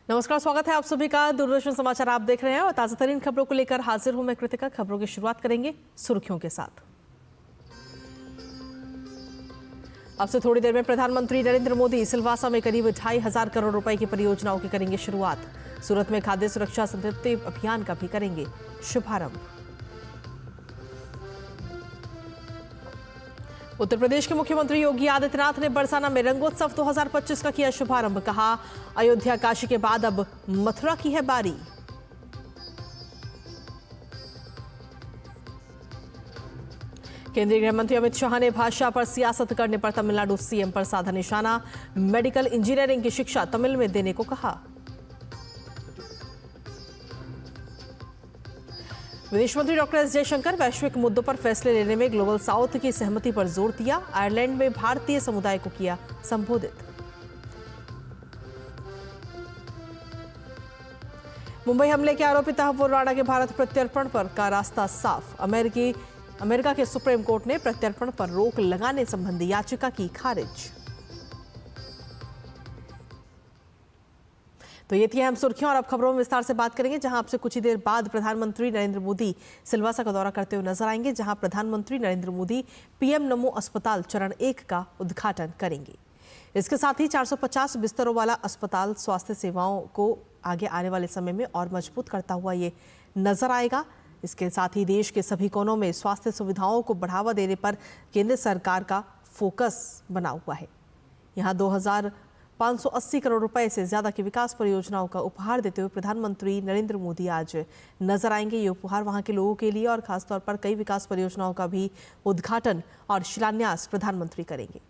नमस्कार, स्वागत है आप सभी का। दूरदर्शन समाचार आप देख रहे हैं और ताजा तरीन खबरों को लेकर हाजिर हूं मैं कृतिका। खबरों की शुरुआत करेंगे सुर्खियों के साथ। अब से थोड़ी देर में प्रधानमंत्री नरेंद्र मोदी सिलवासा में करीब 2,500 करोड़ रुपए की परियोजनाओं की करेंगे शुरुआत। सूरत में खाद्य सुरक्षा संतृप्ति अभियान का भी करेंगे शुभारंभ। उत्तर प्रदेश के मुख्यमंत्री योगी आदित्यनाथ ने बरसाना में रंगोत्सव 2025 का किया शुभारंभ। कहा, अयोध्या काशी के बाद अब मथुरा की है बारी। केंद्रीय गृह मंत्री अमित शाह ने भाषा पर सियासत करने पर तमिलनाडु सीएम पर साधा निशाना। मेडिकल इंजीनियरिंग की शिक्षा तमिल में देने को कहा। विदेश मंत्री डॉक्टर एस जयशंकर वैश्विक मुद्दों पर फैसले लेने में ग्लोबल साउथ की सहमति पर जोर दिया। आयरलैंड में भारतीय समुदाय को किया संबोधित। मुंबई हमले के आरोपी तहव्वुर राणा के भारत प्रत्यर्पण पर का रास्ता साफ। अमेरिका के सुप्रीम कोर्ट ने प्रत्यर्पण पर रोक लगाने संबंधी याचिका की खारिज। तो ये थी अहम सुर्खियां और अब खबरों में विस्तार से बात करेंगे, जहां आपसे कुछ ही देर बाद प्रधानमंत्री नरेंद्र मोदी सिलवासा का दौरा करते हुए नजर आएंगे, जहां प्रधानमंत्री नरेंद्र मोदी पीएम नमो अस्पताल चरण 1 का उद्घाटन करेंगे। इसके साथ ही 450 बिस्तरों वाला अस्पताल स्वास्थ्य सेवाओं को आगे आने वाले समय में और मजबूत करता हुआ ये नजर आएगा। इसके साथ ही देश के सभी कोनों में स्वास्थ्य सुविधाओं को बढ़ावा देने पर केंद्र सरकार का फोकस बना हुआ है। यहाँ 2,580 करोड़ रुपए से ज्यादा की विकास परियोजनाओं का उपहार देते हुए प्रधानमंत्री नरेंद्र मोदी आज नजर आएंगे। ये उपहार वहां के लोगों के लिए और खासतौर पर कई विकास परियोजनाओं का भी उद्घाटन और शिलान्यास प्रधानमंत्री करेंगे।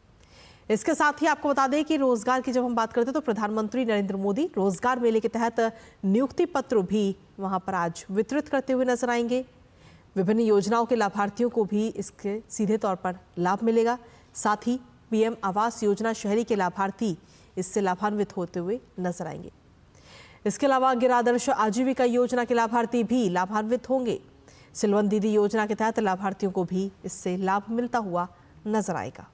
इसके साथ ही आपको बता दें कि रोजगार की जब हम बात करते हैं तो प्रधानमंत्री नरेंद्र मोदी रोजगार मेले के तहत नियुक्ति पत्र भी वहां पर आज वितरित करते हुए नजर आएंगे। विभिन्न योजनाओं के लाभार्थियों को भी इसके सीधे तौर पर लाभ मिलेगा। साथ ही पीएम आवास योजना शहरी के लाभार्थी इससे लाभान्वित होते हुए नजर आएंगे। इसके अलावा गिरादर्श आजीविका योजना के लाभार्थी भी लाभान्वित होंगे। सिलवन दीदी योजना के तहत लाभार्थियों को भी इससे लाभ मिलता हुआ नजर आएगा।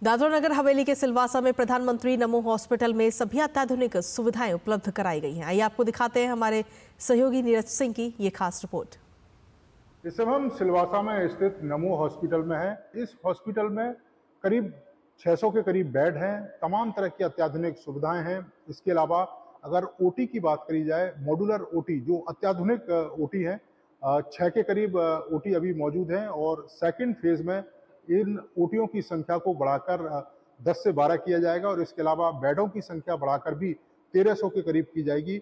दादरा नगर हवेली के सिलवासा में प्रधानमंत्री नमो हॉस्पिटल में सभी अत्याधुनिक सुविधाएं उपलब्ध कराई गई हैं। आइए आपको दिखाते हैं हमारे सहयोगी नीरज सिंह की ये खास रिपोर्ट। इस समय हम सिलवासा में स्थित नमो हॉस्पिटल में हैं। इस हॉस्पिटल में करीब 600 के करीब बेड हैं, तमाम तरह की अत्याधुनिक सुविधाएं हैं। इसके अलावा अगर ओटी की बात करी जाए, मॉड्यूलर ओटी जो अत्याधुनिक ओटी है, 6 के करीब ओटी अभी मौजूद हैं और सेकंड फेज में इन ओटियों की संख्या को बढ़ाकर 10 से 12 किया जाएगा और इसके अलावा बेडों की संख्या बढ़ाकर भी 1300 के करीब की जाएगी।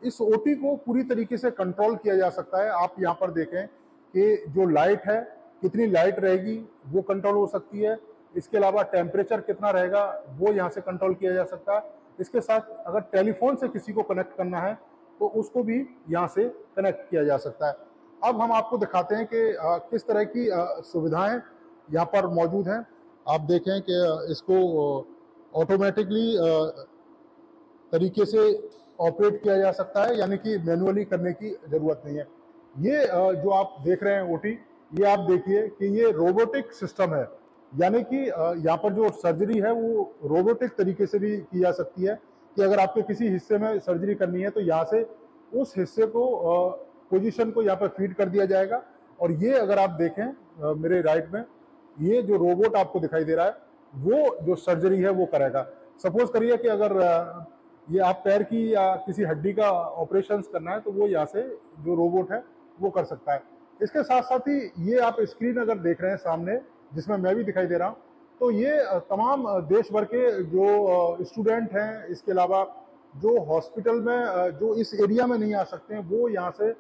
इस ओटी को पूरी तरीके से कंट्रोल किया जा सकता है। आप यहाँ पर देखें कि जो लाइट है, कितनी लाइट रहेगी वो कंट्रोल हो सकती है। इसके अलावा टेम्परेचर कितना रहेगा वो यहाँ से कंट्रोल किया जा सकता है। इसके साथ अगर टेलीफोन से किसी को कनेक्ट करना है तो उसको भी यहाँ से कनेक्ट किया जा सकता है। अब हम आपको दिखाते हैं कि किस तरह की सुविधाएं यहाँ पर मौजूद हैं। आप देखें कि इसको ऑटोमेटिकली तरीके से ऑपरेट किया जा सकता है, यानी कि मैनुअली करने की जरूरत नहीं है। ये जो आप देख रहे हैं ओटी, ये आप देखिए कि ये रोबोटिक सिस्टम है, यानी कि यहाँ पर जो सर्जरी है वो रोबोटिक तरीके से भी की जा सकती है कि अगर आपके किसी हिस्से में सर्जरी करनी है तो यहाँ से उस हिस्से को पोजीशन को यहाँ पर फीड कर दिया जाएगा। और ये अगर आप देखें मेरे राइट में, ये जो रोबोट आपको दिखाई दे रहा है वो जो सर्जरी है वो करेगा। सपोज करिए कि अगर ये आप पैर की या किसी हड्डी का ऑपरेशन करना है तो वो यहाँ से जो रोबोट है वो कर सकता है। इसके साथ साथ ही ये आप स्क्रीन अगर देख रहे हैं सामने, जिसमें मैं भी दिखाई दे रहा हूँ, तो ये तमाम देश भर के जो स्टूडेंट हैं, इसके अलावा जो हॉस्पिटल में जो इस एरिया में नहीं आ सकते हैं वो यहाँ से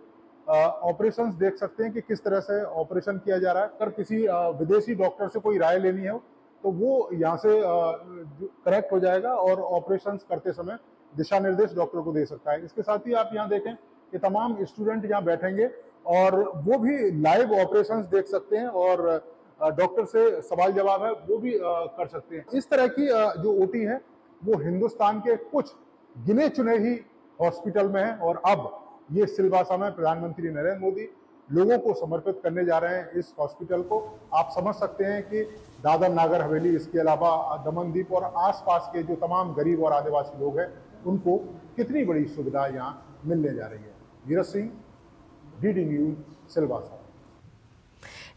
ऑपरेशंस देख सकते हैं कि किस तरह से ऑपरेशन किया जा रहा है। अगर किसी विदेशी डॉक्टर से कोई राय लेनी है तो वो यहाँ से कनेक्ट हो जाएगा और ऑपरेशंस करते समय दिशा निर्देश डॉक्टर को दे सकता है। इसके साथ ही आप यहाँ देखें कि तमाम स्टूडेंट यहाँ बैठेंगे और वो भी लाइव ऑपरेशंस देख सकते हैं और डॉक्टर से सवाल जवाब है वो भी कर सकते हैं। इस तरह की जो ओटी है वो हिंदुस्तान के कुछ गिने चुने ही हॉस्पिटल में है और अब ये सिलवासा में प्रधानमंत्री नरेंद्र मोदी लोगों को समर्पित करने जा रहे हैं इस हॉस्पिटल को। आप समझ सकते हैं कि दादर नागर हवेली, इसके अलावा दमनदीप और आसपास के जो तमाम गरीब और आदिवासी लोग हैं उनको कितनी बड़ी सुविधा यहाँ मिलने जा रही है। Neeraj Singh, DD news, Silvassa.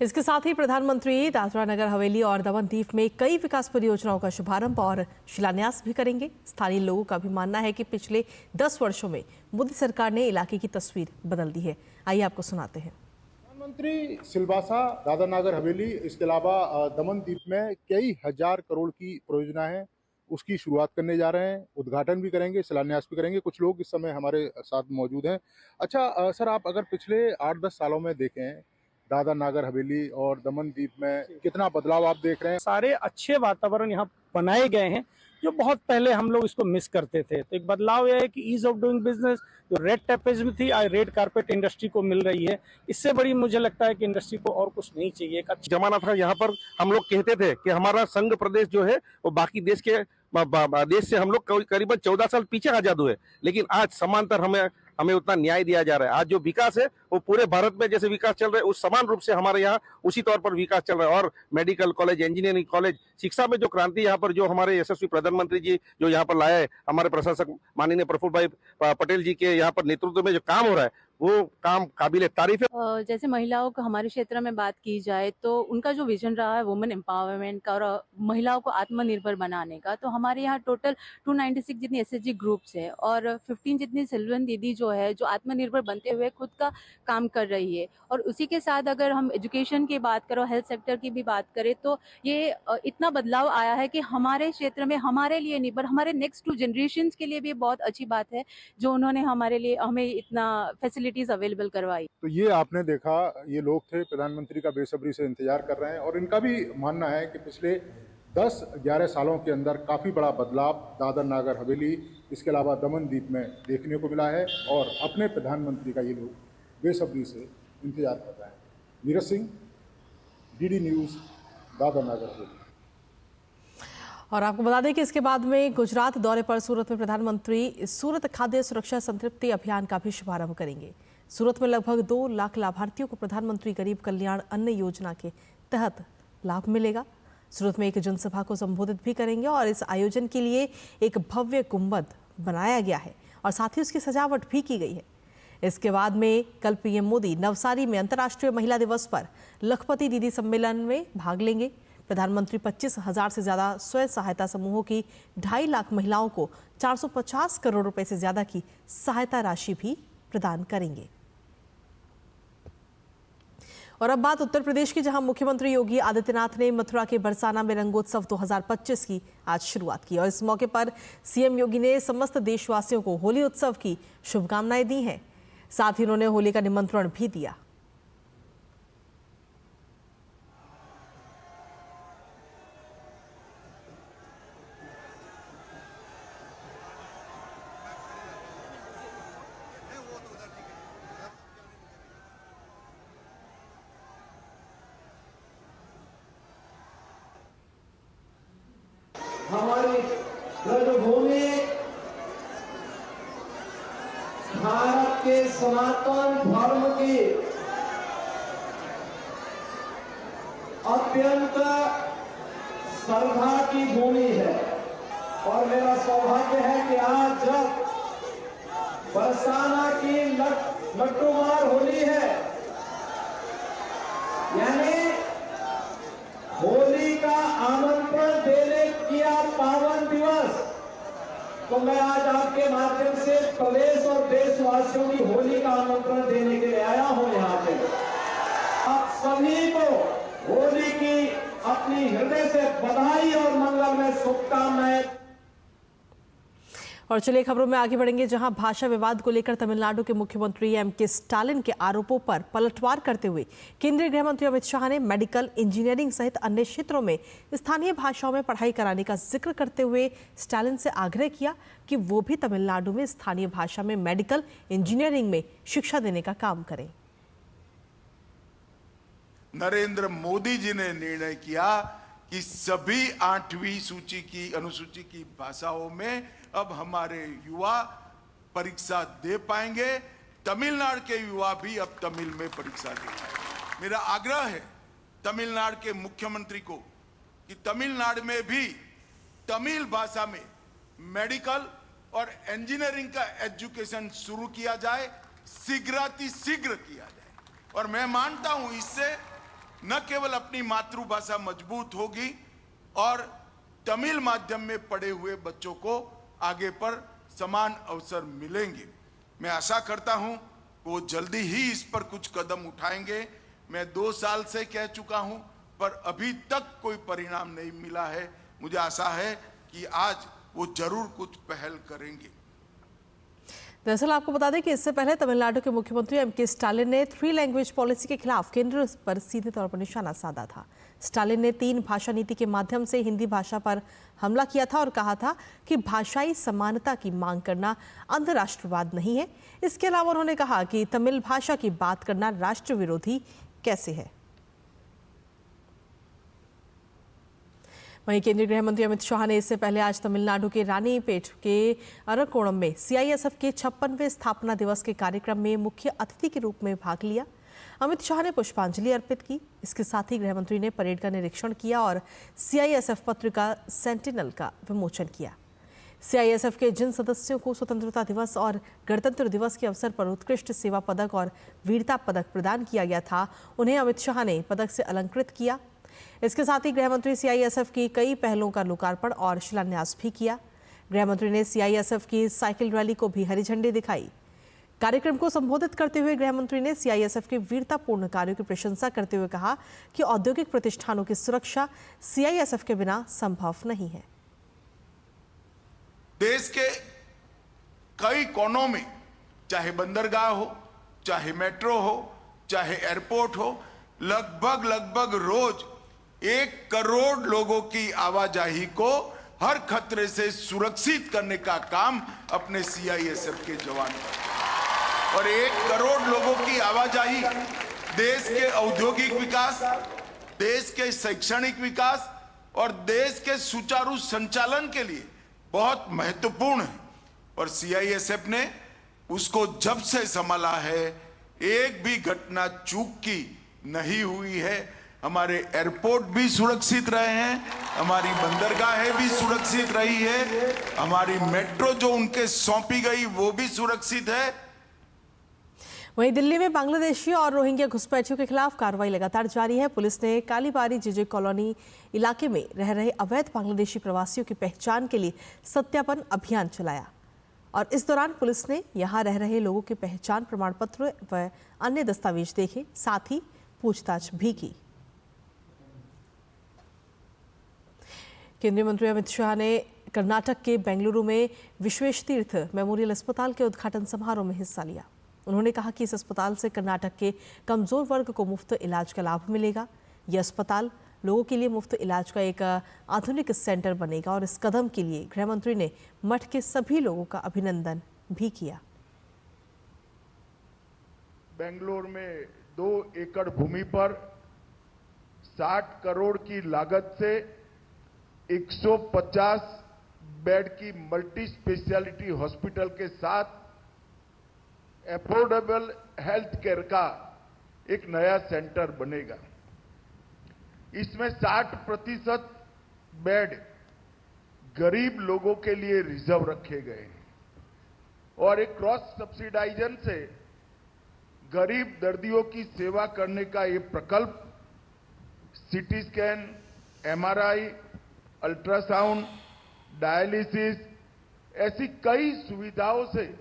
इसके साथ ही प्रधानमंत्री दादरा नगर हवेली और दमन दीव में कई विकास परियोजनाओं का शुभारंभ और शिलान्यास भी करेंगे। स्थानीय लोगों का भी मानना है कि पिछले 10 वर्षों में मोदी सरकार ने इलाके की तस्वीर बदल दी है। आइए आपको सुनाते हैं। प्रधानमंत्री सिलवासा, दादर नागर हवेली, इसके अलावा दमन दीप में कई हजार करोड़ की परियोजना है, उसकी शुरुआत करने जा रहे हैं, उद्घाटन भी करेंगे, शिलान्यास भी करेंगे। कुछ लोग इस समय हमारे साथ मौजूद हैं। अच्छा सर, आप अगर पिछले 8-10 सालों में देखें दादर नागर हवेली और दमन दीप में कितना बदलाव आप देख रहे हैं? सारे अच्छे वातावरण यहाँ बनाए गए हैं जो बहुत पहले हम लोग इसको मिस करते थे। तो एक बदलाव यह है कि ईज ऑफ डूइंग बिजनेस, जो रेड टेपेज भी थी, आज रेड कारपेट इंडस्ट्री को मिल रही है। इससे बड़ी मुझे लगता है कि इंडस्ट्री को और कुछ नहीं चाहिए। एक अच्छा जमाना था यहाँ पर हम लोग कहते थे कि हमारा संघ प्रदेश जो है वो बाकी देश के देश से हम लोग करीबन 14 साल पीछे आजाद हुए, लेकिन आज समांतर हमें उतना न्याय दिया जा रहा है। आज जो विकास है वो पूरे भारत में जैसे विकास चल रहा है उस समान रूप से हमारे यहाँ उसी तौर पर विकास चल रहा है। और मेडिकल कॉलेज, इंजीनियरिंग कॉलेज, शिक्षा में जो क्रांति यहाँ पर जो हमारे यशस्वी प्रधानमंत्री जी जो यहाँ पर लाए, हमारे प्रशासक माननीय प्रफुल्ल भाई पटेल जी के यहाँ पर नेतृत्व में जो काम हो रहा है वो काम काबिले तारीफ है। जैसे महिलाओं को हमारे क्षेत्र में बात की जाए तो उनका जो विजन रहा है वुमेन एम्पावरमेंट का और महिलाओं को आत्मनिर्भर बनाने का, तो हमारे यहाँ टोटल 296 जितनी एसएचजी ग्रुप्स है और 15 जितनी सिल्वन दीदी जो है जो आत्मनिर्भर बनते हुए खुद का काम कर रही है। और उसी के साथ अगर हम एजुकेशन की बात करें, हेल्थ सेक्टर की भी बात करें, तो ये इतना बदलाव आया है कि हमारे क्षेत्र में हमारे लिए नहीं पर हमारे नेक्स्ट 2 जनरेशन के लिए भी बहुत अच्छी बात है जो उन्होंने हमारे लिए हमें इतना फैसिलिटीज अवेलेबल करवाई। तो ये आपने देखा, ये लोग थे प्रधानमंत्री का बेसब्री से इंतजार कर रहे हैं और इनका भी मानना है कि पिछले 10-11 सालों के अंदर काफ़ी बड़ा बदलाव दादर नागर हवेली, इसके अलावा दमन दीप में देखने को मिला है और अपने प्रधानमंत्री का ये लोग बेसब्री से इंतजार कर रहे हैं। Neeraj Singh, DD news, Dadar Nagar Haveli. और आपको बता दें कि इसके बाद में गुजरात दौरे पर सूरत में प्रधानमंत्री सूरत खाद्य सुरक्षा संतृप्ति अभियान का भी शुभारंभ करेंगे। सूरत में लगभग 2 लाख लाभार्थियों को प्रधानमंत्री गरीब कल्याण अन्न योजना के तहत लाभ मिलेगा। सूरत में एक जनसभा को संबोधित भी करेंगे और इस आयोजन के लिए एक भव्य गुंबद बनाया गया है और साथ ही उसकी सजावट भी की गई है। इसके बाद में कल पीएम मोदी नवसारी में अंतर्राष्ट्रीय महिला दिवस पर लखपति दीदी सम्मेलन में भाग लेंगे। प्रधानमंत्री 25,000 से ज्यादा स्वयं सहायता समूहों की 2.5 लाख महिलाओं को 450 करोड़ रुपए से ज्यादा की सहायता राशि भी प्रदान करेंगे। और अब बात उत्तर प्रदेश की, जहां मुख्यमंत्री योगी आदित्यनाथ ने मथुरा के बरसाना में रंगोत्सव 2025 की आज शुरुआत की और इस मौके पर सीएम योगी ने समस्त देशवासियों को होली उत्सव की शुभकामनाएं दी हैं। साथ ही उन्होंने होली का निमंत्रण भी दिया। हमारी ब्रजभूमि भारत के सनातन धर्म की अत्यंत श्रद्धा की भूमि है और मेरा सौभाग्य है कि आज जब बरसाना की लट्टूमार होली है, यानी होली का आमंत्रण देने किया पावन दिवस, तो मैं आज आपके माध्यम से प्रदेश और देशवासियों की होली का आमंत्रण देने के लिए आया हूं यहाँ पे। आप सभी को होली की अपनी हृदय से बधाई और मंगलमय शुभकामनाएं। और चलिए खबरों में आगे बढ़ेंगे, जहां भाषा विवाद को लेकर तमिलनाडु के मुख्यमंत्री एमके स्टालिन के आरोपों पर पलटवार करते हुए केंद्रीय गृह मंत्री अमित शाह ने मेडिकल, इंजीनियरिंग सहित अन्य क्षेत्रों में स्थानीय भाषाओं में पढ़ाई कराने का जिक्र करते हुए स्टालिन से आग्रह किया कि वो भी तमिलनाडु में स्थानीय भाषा में मेडिकल, इंजीनियरिंग में शिक्षा देने का काम करें। नरेंद्र मोदी जी ने निर्णय किया कि सभी 8वीं सूची की अनुसूची की भाषाओं में अब हमारे युवा परीक्षा दे पाएंगे, तमिलनाडु के युवा भी अब तमिल में परीक्षा देंगे। मेरा आग्रह है तमिलनाडु के मुख्यमंत्री को कि तमिलनाडु में भी तमिल भाषा में मेडिकल और इंजीनियरिंग का एजुकेशन शुरू किया जाए, शीघ्र किया जाए। और मैं मानता हूं इससे न केवल अपनी मातृभाषा मजबूत होगी और तमिल माध्यम में पढ़े हुए बच्चों को आगे पर समान अवसर मिलेंगे। मैं आशा करता हूं कि वो जल्दी ही इस पर कुछ कदम उठाएंगे। मैं 2 साल से कह चुका हूं पर अभी तक कोई परिणाम नहीं मिला है। मुझे आशा है कि आज वो जरूर कुछ पहल करेंगे। दरअसल आपको बता दें कि इससे पहले तमिलनाडु के मुख्यमंत्री एम.के. स्टालिन ने 3 लैंग्वेज पॉलिसी के खिलाफ केंद्र पर सीधे तौर पर निशाना साधा था। स्टालिन ने 3 भाषा नीति के माध्यम से हिंदी भाषा पर हमला किया था और कहा था कि भाषाई समानता की मांग करना अंतर्राष्ट्रवाद नहीं है। इसके अलावा उन्होंने कहा कि तमिल भाषा की बात करना राष्ट्र विरोधी कैसे है। वहीं केंद्रीय गृह मंत्री अमित शाह ने इससे पहले आज तमिलनाडु के रानीपेट के अरकोणम में सीआईएसएफ के 56वें स्थापना दिवस के कार्यक्रम में मुख्य अतिथि के रूप में भाग लिया। अमित शाह ने पुष्पांजलि अर्पित की। इसके साथ ही गृह मंत्री ने परेड का निरीक्षण किया और सीआईएसएफ पत्रिका सेंटिनल का विमोचन किया। सीआईएसएफ के जिन सदस्यों को स्वतंत्रता दिवस और गणतंत्र दिवस के अवसर पर उत्कृष्ट सेवा पदक और वीरता पदक प्रदान किया गया था, उन्हें अमित शाह ने पदक से अलंकृत किया। इसके साथ ही गृह मंत्री सीआईएसएफ की कई पहलों का लोकार्पण और शिलान्यास भी किया। गृह मंत्री ने सीआईएसएफ की साइकिल रैली को भी हरी झंडी दिखाई। कार्यक्रम को संबोधित करते हुए गृह मंत्री ने सीआईएसएफ के वीरतापूर्ण कार्यों की प्रशंसा करते हुए कहा कि औद्योगिक प्रतिष्ठानों की सुरक्षा सीआईएसएफ के बिना संभव नहीं है। देश के कई कोनों में, चाहे बंदरगाह हो, चाहे मेट्रो हो, चाहे एयरपोर्ट हो, लगभग रोज 1 करोड़ लोगों की आवाजाही को हर खतरे से सुरक्षित करने का काम अपने सीआईएसएफ के जवान करते। और 1 करोड़ लोगों की आवाजाही देश के औद्योगिक विकास, देश के शैक्षणिक विकास और देश के सुचारू संचालन के लिए बहुत महत्वपूर्ण है। और सीआईएसएफ ने उसको जब से संभाला है, एक भी घटना चूक की नहीं हुई है। हमारे एयरपोर्ट भी सुरक्षित रहे हैं, हमारी बंदरगाहें भी सुरक्षित रही है, हमारी मेट्रो जो उनके सौंपी गई वो भी सुरक्षित है। वहीं दिल्ली में बांग्लादेशी और रोहिंग्या घुसपैठियों के खिलाफ कार्रवाई लगातार जारी है। पुलिस ने कालीबारी जीजे कॉलोनी इलाके में रह रहे अवैध बांग्लादेशी प्रवासियों की पहचान के लिए सत्यापन अभियान चलाया और इस दौरान पुलिस ने यहां रह रहे लोगों के पहचान प्रमाण पत्र व अन्य दस्तावेज देखे, साथ ही पूछताछ भी की। केंद्रीय मंत्री अमित शाह ने कर्नाटक के बेंगलुरु में विश्वेशतीर्थ मेमोरियल अस्पताल के उद्घाटन समारोह में हिस्सा लिया। उन्होंने कहा कि इस अस्पताल से कर्नाटक के कमजोर वर्ग को मुफ्त इलाज का लाभ मिलेगा। यह अस्पताल लोगों के लिए मुफ्त इलाज का एक आधुनिक सेंटर बनेगा और इस कदम के लिए गृह मंत्री ने मठ के सभी लोगों का अभिनंदन भी किया। बेंगलोर में 2 एकड़ भूमि पर 60 करोड़ की लागत से 150 बेड की मल्टी स्पेशलिटी हॉस्पिटल के साथ अफोर्डेबल हेल्थ केयर का एक नया सेंटर बनेगा। इसमें 60% बेड गरीब लोगों के लिए रिजर्व रखे गए हैं और एक क्रॉस सब्सिडाइजेशन से गरीब दर्दियों की सेवा करने का ये प्रकल्प CT scan, MRI, ultrasound, dialysis ऐसी कई सुविधाओं से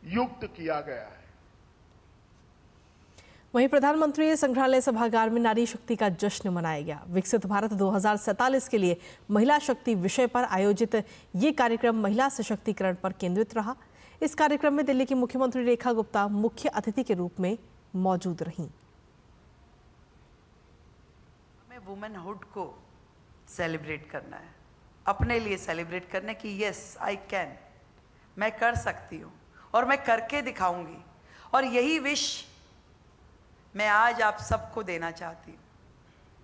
युक्त किया गया है। वहीं प्रधानमंत्री संग्रहालय सभागार में नारी शक्ति का जश्न मनाया गया। विकसित भारत 2047 के लिए महिला शक्ति विषय पर आयोजित ये कार्यक्रम महिला सशक्तिकरण पर केंद्रित रहा। इस कार्यक्रम में दिल्ली की मुख्यमंत्री रेखा गुप्ता मुख्य अतिथि के रूप में मौजूद रहीं। हमें वुमेनहुड को सेलिब्रेट करना है, अपने लिए सेलिब्रेट करना कि यस आई कैन, मैं कर सकती हूँ और मैं करके दिखाऊंगी। और यही विश मैं आज आप सबको देना चाहती हूँ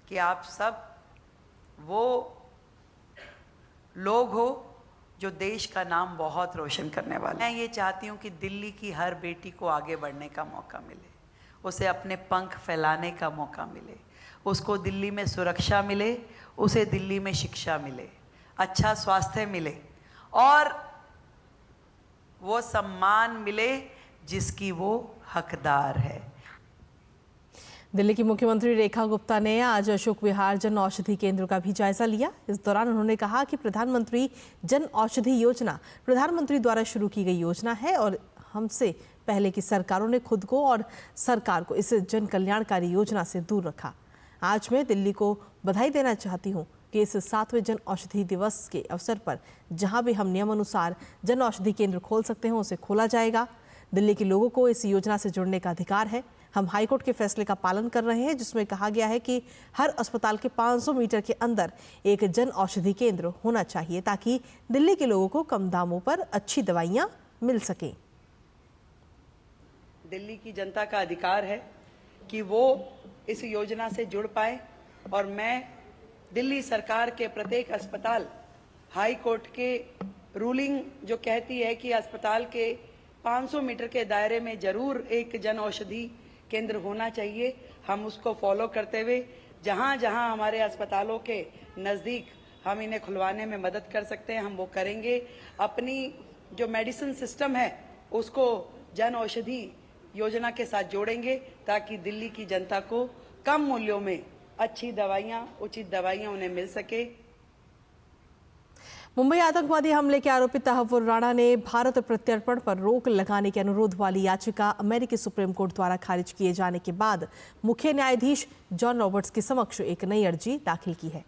कि आप सब वो लोग हो जो देश का नाम बहुत रोशन करने वाला है। मैं ये चाहती हूँ कि दिल्ली की हर बेटी को आगे बढ़ने का मौका मिले, उसे अपने पंख फैलाने का मौका मिले, उसको दिल्ली में सुरक्षा मिले, उसे दिल्ली में शिक्षा मिले, अच्छा स्वास्थ्य मिले और वो सम्मान मिले जिसकी वो हकदार है। दिल्ली की मुख्यमंत्री रेखा गुप्ता ने आज अशोक विहार जन औषधि केंद्र का भी जायजा लिया। इस दौरान उन्होंने कहा कि प्रधानमंत्री जन औषधि योजना प्रधानमंत्री द्वारा शुरू की गई योजना है और हमसे पहले की सरकारों ने खुद को और सरकार को इस जन कल्याणकारी योजना से दूर रखा। आज मैं दिल्ली को बधाई देना चाहती हूँ कि इस 7वें जन औषधि दिवस के अवसर पर जहां भी हम नियमानुसार जन औषधि केंद्र खोल सकते हैं उसे खोला जाएगा। दिल्ली के लोगों को इस योजना से जुड़ने का अधिकार है। हम हाईकोर्ट के फैसले का पालन कर रहे हैं जिसमें कहा गया है कि हर अस्पताल के 500 मीटर के अंदर एक जन औषधि केंद्र होना चाहिए ताकि दिल्ली के लोगों को कम दामों पर अच्छी दवाइयां मिल सकें। दिल्ली की जनता का अधिकार है कि वो इस योजना से जुड़ पाए और मैं दिल्ली सरकार के प्रत्येक अस्पताल, हाई कोर्ट के रूलिंग जो कहती है कि अस्पताल के 500 मीटर के दायरे में जरूर एक जन औषधि केंद्र होना चाहिए, हम उसको फॉलो करते हुए जहां जहां हमारे अस्पतालों के नज़दीक हम इन्हें खुलवाने में मदद कर सकते हैं हम वो करेंगे। अपनी जो मेडिसिन सिस्टम है उसको जन औषधि योजना के साथ जोड़ेंगे ताकि दिल्ली की जनता को कम मूल्यों में अच्छी दवाइयां, उचित दवाइयां उन्हें मिल सके। मुंबई आतंकवादी हमले के आरोपी तहव्वुर राणा ने भारत प्रत्यर्पण पर रोक लगाने के अनुरोध वाली याचिका अमेरिकी सुप्रीम कोर्ट द्वारा खारिज किए जाने के बाद मुख्य न्यायाधीश जॉन रॉबर्ट्स के समक्ष एक नई अर्जी दाखिल की है।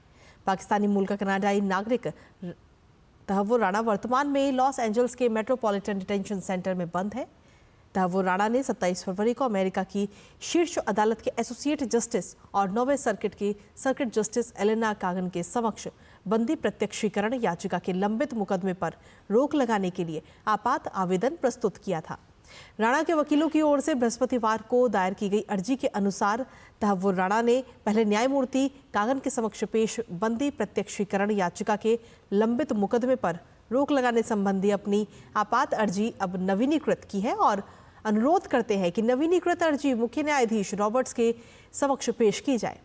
पाकिस्तानी मूल का कनाडाई नागरिक तहव्वुर राणा वर्तमान में लॉस एंजल्स के मेट्रोपॉलिटन डिटेंशन सेंटर में बंद है। तहव्वुर राणा ने 27 फरवरी को अमेरिका की शीर्ष अदालत के एसोसिएट जस्टिस और 9वें सर्किट की सर्किट जस्टिस एलेना कागन के समक्ष बंदी प्रत्यक्षीकरण याचिका के लंबित मुकदमे पर रोक लगाने के लिए आपात आवेदन प्रस्तुत किया था। राणा के वकीलों की ओर से बृहस्पतिवार को दायर की गई अर्जी के अनुसार तहव्वुर राणा ने पहले न्यायमूर्ति कागन के समक्ष पेश बंदी प्रत्यक्षीकरण याचिका के लंबित मुकदमे पर रोक लगाने संबंधी अपनी आपात अर्जी अब नवीनीकृत की है और अनुरोध करते हैं कि नवीनीकृत अर्जी मुख्य न्यायाधीश रॉबर्ट्स के समक्ष पेश की जाए।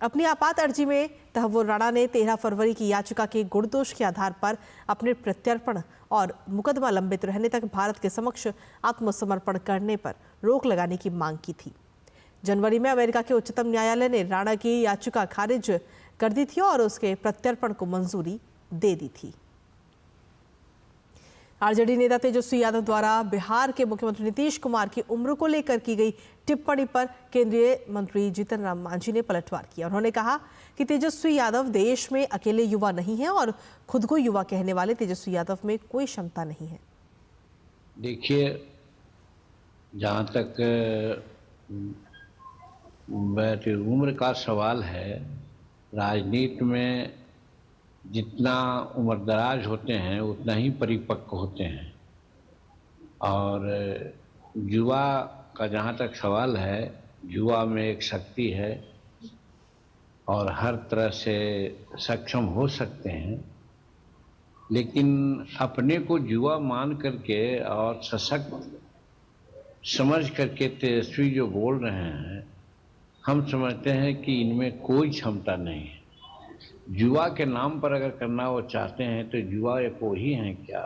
अपनी आपात अर्जी में तहव्वुर राणा ने 13 फरवरी की याचिका के गुण दोष के आधार पर अपने प्रत्यर्पण और मुकदमा लंबित रहने तक भारत के समक्ष आत्मसमर्पण करने पर रोक लगाने की मांग की थी। जनवरी में अमेरिका के उच्चतम न्यायालय ने राणा की याचिका खारिज कर दी थी और उसके प्रत्यर्पण को मंजूरी दे दी थी। आरजेडी नेता तेजस्वी यादव द्वारा बिहार के मुख्यमंत्री नीतीश कुमार की उम्र को लेकर की गई टिप्पणी पर केंद्रीय मंत्री जीतन राम मांझी ने पलटवार किया। उन्होंने कहा कि तेजस्वी यादव देश में अकेले युवा नहीं है और खुद को युवा कहने वाले तेजस्वी यादव में कोई क्षमता नहीं है। देखिए, जहाँ तक उम्र का सवाल है, राजनीति में जितना उम्रदराज होते हैं उतना ही परिपक्व होते हैं और युवा का जहाँ तक सवाल है, युवा में एक शक्ति है और हर तरह से सक्षम हो सकते हैं, लेकिन अपने को युवा मान करके और सशक्त समझ करके तेजस्वी जो बोल रहे हैं, हम समझते हैं कि इनमें कोई क्षमता नहीं है। युवा के नाम पर अगर करना वो चाहते हैं तो युवा एक वो ही हैं क्या?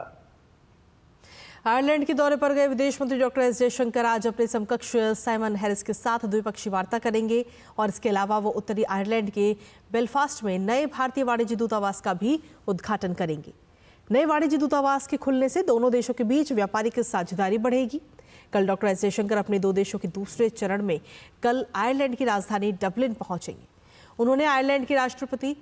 आयरलैंड के दौरे पर गए विदेश मंत्री डॉक्टर एस जयशंकर आज अपने समकक्ष साइमन हैरिस के साथ द्विपक्षीय वार्ता करेंगे और इसके अलावा वो उत्तरी आयरलैंड के बेलफास्ट में नए भारतीय वाणिज्य दूतावास का भी उद्घाटन करेंगे। नए वाणिज्य दूतावास के खुलने से दोनों देशों के बीच व्यापारिक साझेदारी बढ़ेगी। कल डॉक्टर एस जयशंकर अपने दो देशों के दूसरे चरण में कल आयरलैंड की राजधानी डबलिन पहुंचेंगे। उन्होंने आयरलैंड के राष्ट्रपति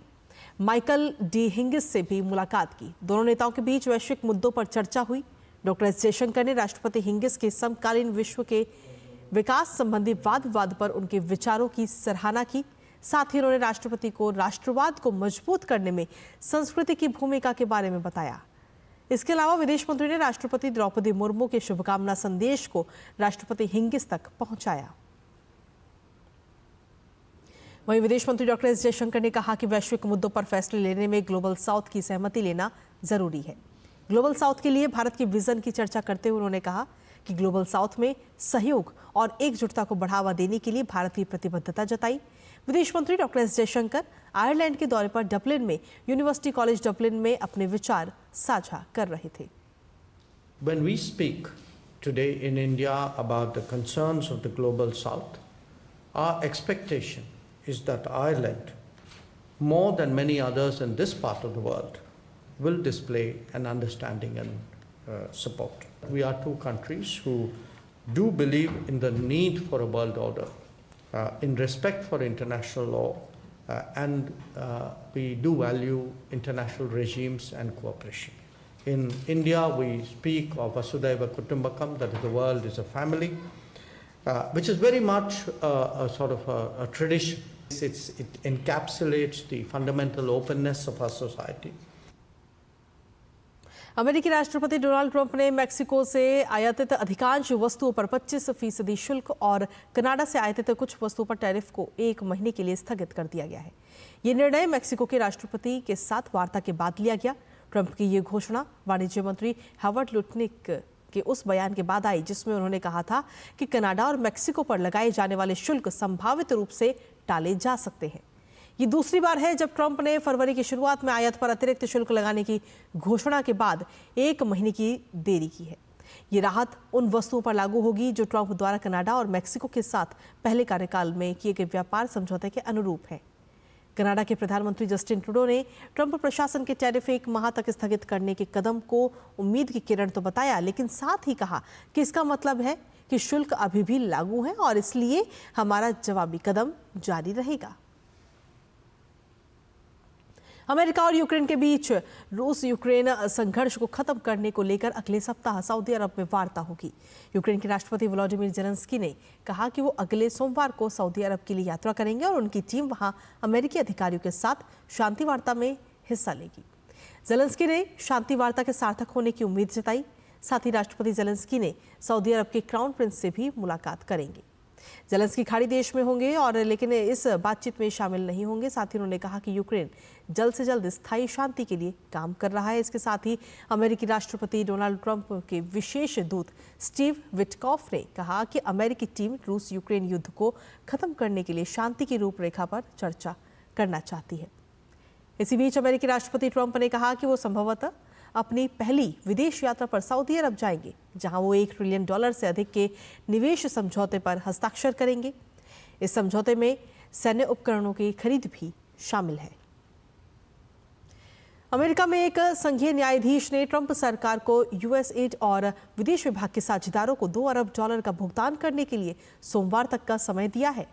माइकल डी हिंगिस से भी मुलाकात की। दोनों नेताओं के बीच वैश्विक मुद्दों पर चर्चा हुई। डॉक्टर एस जयशंकर ने राष्ट्रपति हिंगिस के समकालीन विश्व के विकास संबंधी वाद विवाद पर उनके विचारों की सराहना की। साथ ही उन्होंने राष्ट्रपति को राष्ट्रवाद को मजबूत करने में संस्कृति की भूमिका के बारे में बताया। इसके अलावा विदेश मंत्री ने राष्ट्रपति द्रौपदी मुर्मू के शुभकामना संदेश को राष्ट्रपति हिंगिस तक पहुंचाया। वहीं विदेश मंत्री डॉक्टर एस जयशंकर ने कहा कि वैश्विक मुद्दों पर फैसले लेने में ग्लोबल साउथ की सहमति लेना जरूरी है। ग्लोबल साउथ के लिए भारत के विजन की चर्चा करते हुए उन्होंने कहा कि ग्लोबल साउथ में सहयोग और एकजुटता को बढ़ावा देने के लिए भारत की प्रतिबद्धता जताई। विदेश मंत्री डॉक्टर एस जयशंकर आयरलैंड के दौरे पर डबलिन में यूनिवर्सिटी कॉलेज डबलिन में अपने विचार साझा कर रहे थे। When we speak today in India about the concerns of the global south, our expectation is that Ireland, more than many others in this part of the world, will display an understanding and support. We are two countries who do believe in the need for a world order, in respect for international law, and we do value international regimes and cooperation. In India, we speak of Vasudhaiva Kutumbakam, that is, the world is a family, which is very much a sort of a tradition. It encapsulates the fundamental openness of our society. अमेरिकी राष्ट्रपति Donald Trump ने Mexico से आयातित अधिकांश वस्तुओं पर 25% शुल्क और कनाडा से आयातित कुछ वस्तुओं पर टैरिफ को 1 महीने के लिए स्थगित कर दिया गया है। ये निर्णय मेक्सिको के राष्ट्रपति के साथ वार्ता के बाद लिया गया। ट्रंप की ये घोषणा वाणिज्य मंत्री हावर्ड लुटनिक के उस बयान के बाद आई जिसमें उन्होंने कहा था कि कनाडा और मेक्सिको पर लगाए जाने वाले शुल्क संभावित रूप से टाले जा सकते हैं। ये दूसरी बार है जब ट्रंप ने फरवरी की शुरुआत में आयात पर अतिरिक्त शुल्क लगाने की घोषणा के बाद 1 महीने की देरी की है। ये राहत उन वस्तुओं पर लागू होगी जो ट्रंप द्वारा कनाडा और मेक्सिको के साथ पहले कार्यकाल में किए गए व्यापार समझौते के अनुरूप है। कनाडा के प्रधानमंत्री जस्टिन ट्रूडो ने ट्रंप प्रशासन के टैरिफ 1 माह तक स्थगित करने के कदम को उम्मीद की किरण तो बताया, लेकिन साथ ही कहा कि इसका मतलब है कि शुल्क अभी भी लागू है और इसलिए हमारा जवाबी कदम जारी रहेगा। अमेरिका और यूक्रेन के बीच रूस यूक्रेन संघर्ष को खत्म करने को लेकर अगले सप्ताह सऊदी अरब में वार्ता होगी। यूक्रेन के राष्ट्रपति वोलोदिमीर जेलेंस्की ने कहा कि वो अगले सोमवार को सऊदी अरब के लिए यात्रा करेंगे और उनकी टीम वहां अमेरिकी अधिकारियों के साथ शांति वार्ता में हिस्सा लेगी। जेलेंस्की ने शांति वार्ता के सार्थक होने की उम्मीद जताई। साथ ही राष्ट्रपति जेलेंस्की ने सऊदी अरब के क्राउन प्रिंस से भी मुलाकात करेंगे। जेलेंस्की खाड़ी देश में होंगे और लेकिन इस बातचीत में शामिल नहीं होंगे। साथ ही उन्होंने कहा कि यूक्रेन जल्द से जल्द स्थायी शांति के लिए काम कर रहा है। इसके साथ ही अमेरिकी राष्ट्रपति डोनाल्ड ट्रंप के विशेष दूत स्टीव विटकॉफ ने कहा कि अमेरिकी टीम रूस यूक्रेन युद्ध को खत्म करने के लिए शांति की रूपरेखा पर चर्चा करना चाहती है। इसी बीच अमेरिकी राष्ट्रपति ट्रंप ने कहा कि वो संभवतः अपनी पहली विदेश यात्रा पर सऊदी अरब जाएंगे, जहां वो $1 ट्रिलियन से अधिक के निवेश समझौते पर हस्ताक्षर करेंगे। इस समझौते में सैन्य उपकरणों की खरीद भी शामिल है। अमेरिका में एक संघीय न्यायाधीश ने ट्रंप सरकार को यूएसएड और विदेश विभाग के साझेदारों को $2 अरब का भुगतान करने के लिए सोमवार तक का समय दिया है।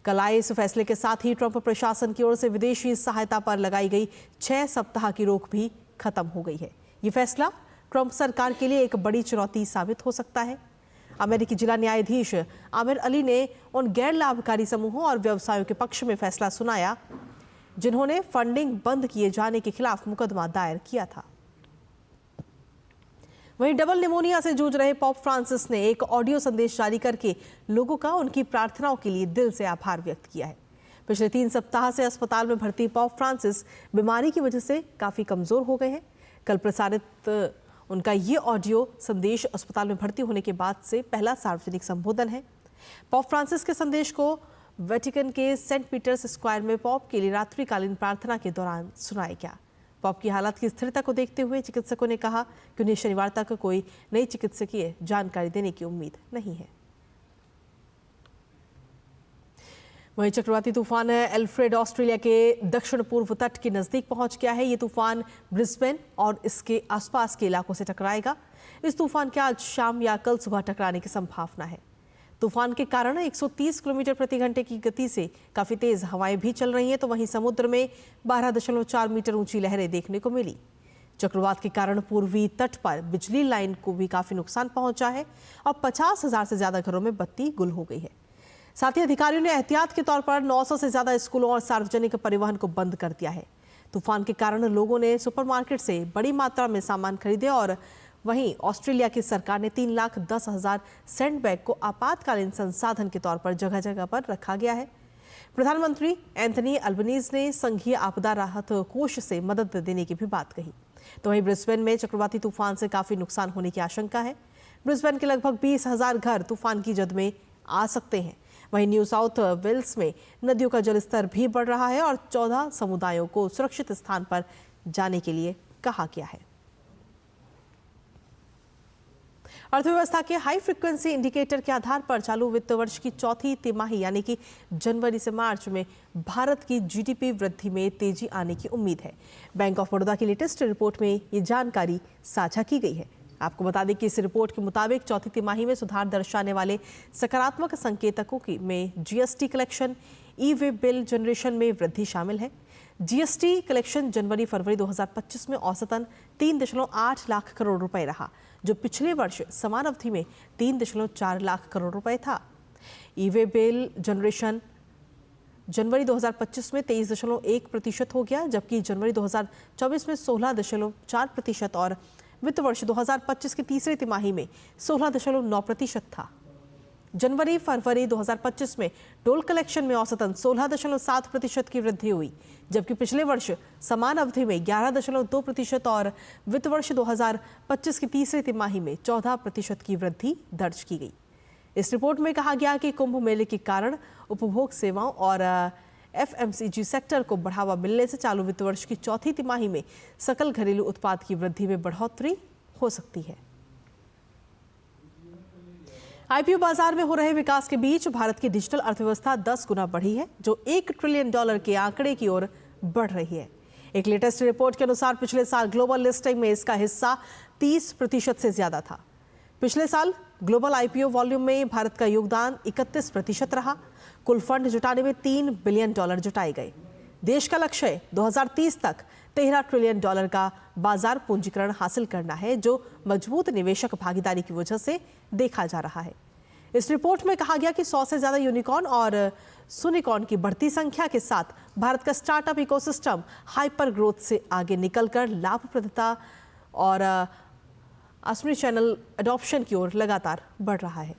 कल आए इस फैसले के साथ ही ट्रंप प्रशासन की ओर से विदेशी सहायता पर लगाई गई 6 सप्ताह की रोक भी खत्म हो गई है। ये फैसला ट्रंप सरकार के लिए एक बड़ी चुनौती साबित हो सकता है। अमेरिकी जिला न्यायाधीश आमिर अली ने उन गैर लाभकारी समूहों और व्यवसायों के पक्ष में फैसला सुनाया जिन्होंने फंडिंग बंद किए जाने के खिलाफ मुकदमा दायर किया था। वहीं डबल निमोनिया से जूझ रहे पोप फ्रांसिस ने एक ऑडियो संदेश जारी करके लोगों का उनकी प्रार्थनाओं के लिए दिल से आभार व्यक्त किया है। पिछले 3 सप्ताह से अस्पताल में भर्ती पोप फ्रांसिस बीमारी की वजह से काफी कमजोर हो गए हैं। कल प्रसारित उनका ये ऑडियो संदेश अस्पताल में भर्ती होने के बाद से पहला सार्वजनिक संबोधन है। पोप फ्रांसिस के संदेश को वेटिकन के सेंट पीटर्स स्क्वायर में पोप के लिए रात्रिकालीन प्रार्थना के दौरान सुनाया गया। पोप की हालत की स्थिरता को देखते हुए चिकित्सकों ने कहा कि उन्हें शनिवार तक कोई नई चिकित्सकीय जानकारी देने की उम्मीद नहीं है। वहीं चक्रवाती तूफान एल्फ्रेड ऑस्ट्रेलिया के दक्षिण पूर्व तट के नजदीक पहुंच गया है। ये तूफान ब्रिस्बेन और इसके आसपास के इलाकों से टकराएगा। इस तूफान के आज शाम या कल सुबह टकराने की संभावना है। तूफान के कारण 130 किलोमीटर प्रति घंटे की गति से काफी तेज हवाएं भी चल रही हैं, तो वहीं समुद्र में 12.4 मीटर ऊंची लहरें देखने को मिली। चक्रवात के कारण पूर्वी तट पर बिजली लाइन को भी काफी नुकसान पहुंचा है और 50,000 से ज्यादा घरों में बत्ती गुल हो गई है। साथ ही अधिकारियों ने एहतियात के तौर पर 900 से ज्यादा स्कूलों और सार्वजनिक परिवहन को बंद कर दिया है। तूफान के कारण लोगों ने सुपरमार्केट से बड़ी मात्रा में सामान खरीदे और वहीं ऑस्ट्रेलिया की सरकार ने 3,10,000 सैंडबैग को आपातकालीन संसाधन के तौर पर जगह जगह पर रखा गया है। प्रधानमंत्री एंथनी अल्बनीज ने संघीय आपदा राहत कोष से मदद देने की भी बात कही। तो वहीं ब्रिस्बेन में चक्रवाती तूफान से काफी नुकसान होने की आशंका है। ब्रिस्बेन के लगभग 20,000 घर तूफान की जद में आ सकते हैं। वहीं न्यू साउथ वेल्स में नदियों का जलस्तर भी बढ़ रहा है और 14 समुदायों को सुरक्षित स्थान पर जाने के लिए कहा गया है। अर्थव्यवस्था के हाई फ्रीक्वेंसी इंडिकेटर के आधार पर चालू वित्त वर्ष की चौथी तिमाही यानी कि जनवरी से मार्च में भारत की जीडीपी वृद्धि में तेजी आने की उम्मीद है। बैंक ऑफ बड़ौदा की लेटेस्ट रिपोर्ट में ये जानकारी साझा की गई है। आपको बता दें कि इस रिपोर्ट के मुताबिक चौथी तिमाही में सुधार दर्शाने वाले सकारात्मक संकेतकों में जीएसटी कलेक्शन, ई वे बिल जनरेशन में वृद्धि शामिल है। जीएसटी कलेक्शन जनवरी फरवरी 2025 में औसतन 3.8 लाख करोड़ रुपए रहा, जो पिछले वर्ष समान अवधि में 3.4 लाख करोड़ रुपए था। ई वे बिल जनरेशन जनवरी 2025 में 23.1% हो गया, जबकि जनवरी 2024 में 16.4% और वित्त वर्ष 2025 की तीसरी तिमाही में 16.9% था। जनवरी फरवरी 2025 में टोल कलेक्शन में औसतन 16.7% की वृद्धि हुई, जबकि पिछले वर्ष समान अवधि में 11.2% और वित्त वर्ष 2025 की तीसरी तिमाही में 14% की वृद्धि दर्ज की गई। इस रिपोर्ट में कहा गया कि कुंभ मेले के कारण उपभोग सेवाओं और एफएमसीजी सेक्टर को बढ़ावा मिलने से चालू वित्त वर्ष की चौथी तिमाही में सकल घरेलू उत्पाद की वृद्धि में बढ़ोतरी हो सकती है। आईपीओ बाजार में हो रहे विकास के बीच भारत की डिजिटल अर्थव्यवस्था 10 गुना बढ़ी है, जो $1 ट्रिलियन के आंकड़े की ओर बढ़ रही है। एक लेटेस्ट रिपोर्ट के अनुसार पिछले साल ग्लोबल लिस्टिंग में इसका हिस्सा 30% से ज्यादा था। पिछले साल ग्लोबल आईपीओ वॉल्यूम में भारत का योगदान 31% रहा। कुल फंड जुटाने में $3 बिलियन जुटाए गए। देश का लक्ष्य 2030 तक $13 ट्रिलियन का बाजार पूंजीकरण हासिल करना है, जो मजबूत निवेशक भागीदारी की वजह से देखा जा रहा है। इस रिपोर्ट में कहा गया कि 100 से ज्यादा यूनिकॉर्न और सुनिकॉर्न की बढ़ती संख्या के साथ भारत का स्टार्टअप इकोसिस्टम हाइपर ग्रोथ से आगे निकलकर लाभप्रदता और असमी चैनल अडॉप्शन की ओर लगातार बढ़ रहा है।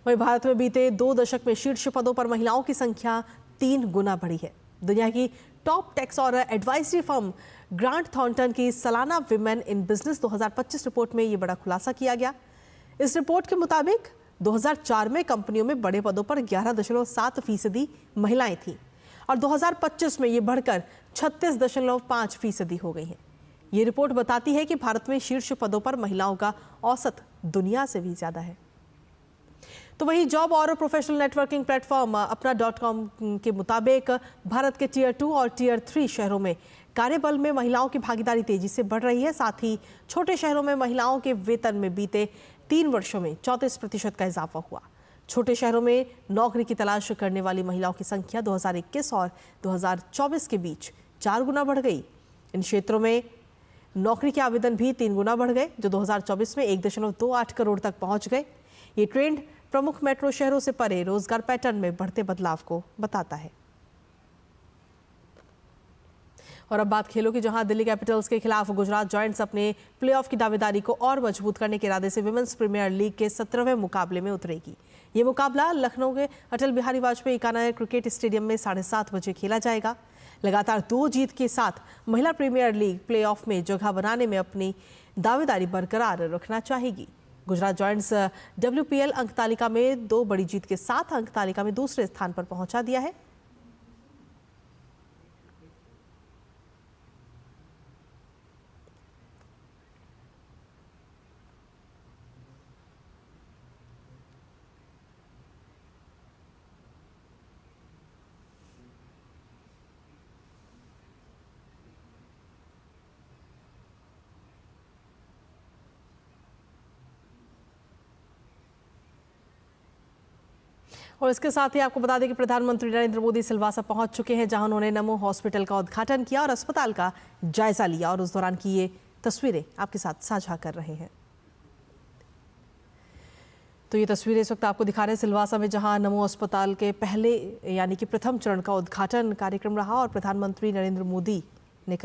वहीं भारत में बीते 2 दशक में शीर्ष पदों पर महिलाओं की संख्या 3 गुना बढ़ी है। दुनिया की टॉप टैक्स और एडवाइजरी फर्म ग्रांट थॉर्नटन की सालाना विमेन इन बिजनेस 2025 रिपोर्ट में ये बड़ा खुलासा किया गया। इस रिपोर्ट के मुताबिक 2004 में कंपनियों में बड़े पदों पर 11.7% महिलाएं थीं और 2025 में ये बढ़कर 36.5% हो गई हैं। ये रिपोर्ट बताती है कि भारत में शीर्ष पदों पर महिलाओं का औसत दुनिया से भी ज्यादा है। तो वहीं जॉब और प्रोफेशनल नेटवर्किंग प्लेटफॉर्म अपना.com के मुताबिक भारत के टियर 2 और टियर 3 शहरों में कार्यबल में महिलाओं की भागीदारी तेजी से बढ़ रही है। साथ ही छोटे शहरों में महिलाओं के वेतन में बीते 3 वर्षों में 34% का इजाफा हुआ। छोटे शहरों में नौकरी की तलाश करने वाली महिलाओं की संख्या 2021 और 2024 के बीच 4 गुना बढ़ गई। इन क्षेत्रों में नौकरी के आवेदन भी 3 गुना बढ़ गए, जो 2024 में 1.28 करोड़ तक पहुंच गए। ये ट्रेंड प्रमुख मेट्रो शहरों से परे रोजगार पैटर्न में बढ़ते बदलाव को बताता है। और अब बात खेलों की, जहां दिल्ली कैपिटल्स के खिलाफ गुजरात जायंट्स अपने प्लेऑफ की दावेदारी को और मजबूत करने के इरादे से विमेंस प्रीमियर लीग के 17वें मुकाबले में उतरेगी। ये मुकाबला लखनऊ के अटल बिहारी वाजपेयी एकाना क्रिकेट स्टेडियम में 7:30 बजे खेला जाएगा। लगातार 2 जीत के साथ महिला प्रीमियर लीग प्लेऑफ में जगह बनाने में अपनी दावेदारी बरकरार रखना चाहेगी। गुजरात जायंट्स WPL अंक तालिका में 2 बड़ी जीत के साथ अंक तालिका में दूसरे स्थान पर पहुंचा दिया है। और इसके साथ ही आपको बता दें कि प्रधानमंत्री नरेंद्र मोदी सिलवासा पहुंच चुके हैं, जहां उन्होंने नमो हॉस्पिटल का उद्घाटन किया और अस्पताल का जायजा लिया और उस दौरान की ये तस्वीरें आपके साथ साझा कर रहे हैं। तो ये तस्वीरें इस वक्त आपको दिखा रहे हैं सिलवासा में, जहां नमो अस्पताल के पहले यानी कि प्रथम चरण का उद्घाटन कार्यक्रम रहा और प्रधानमंत्री नरेंद्र मोदी ने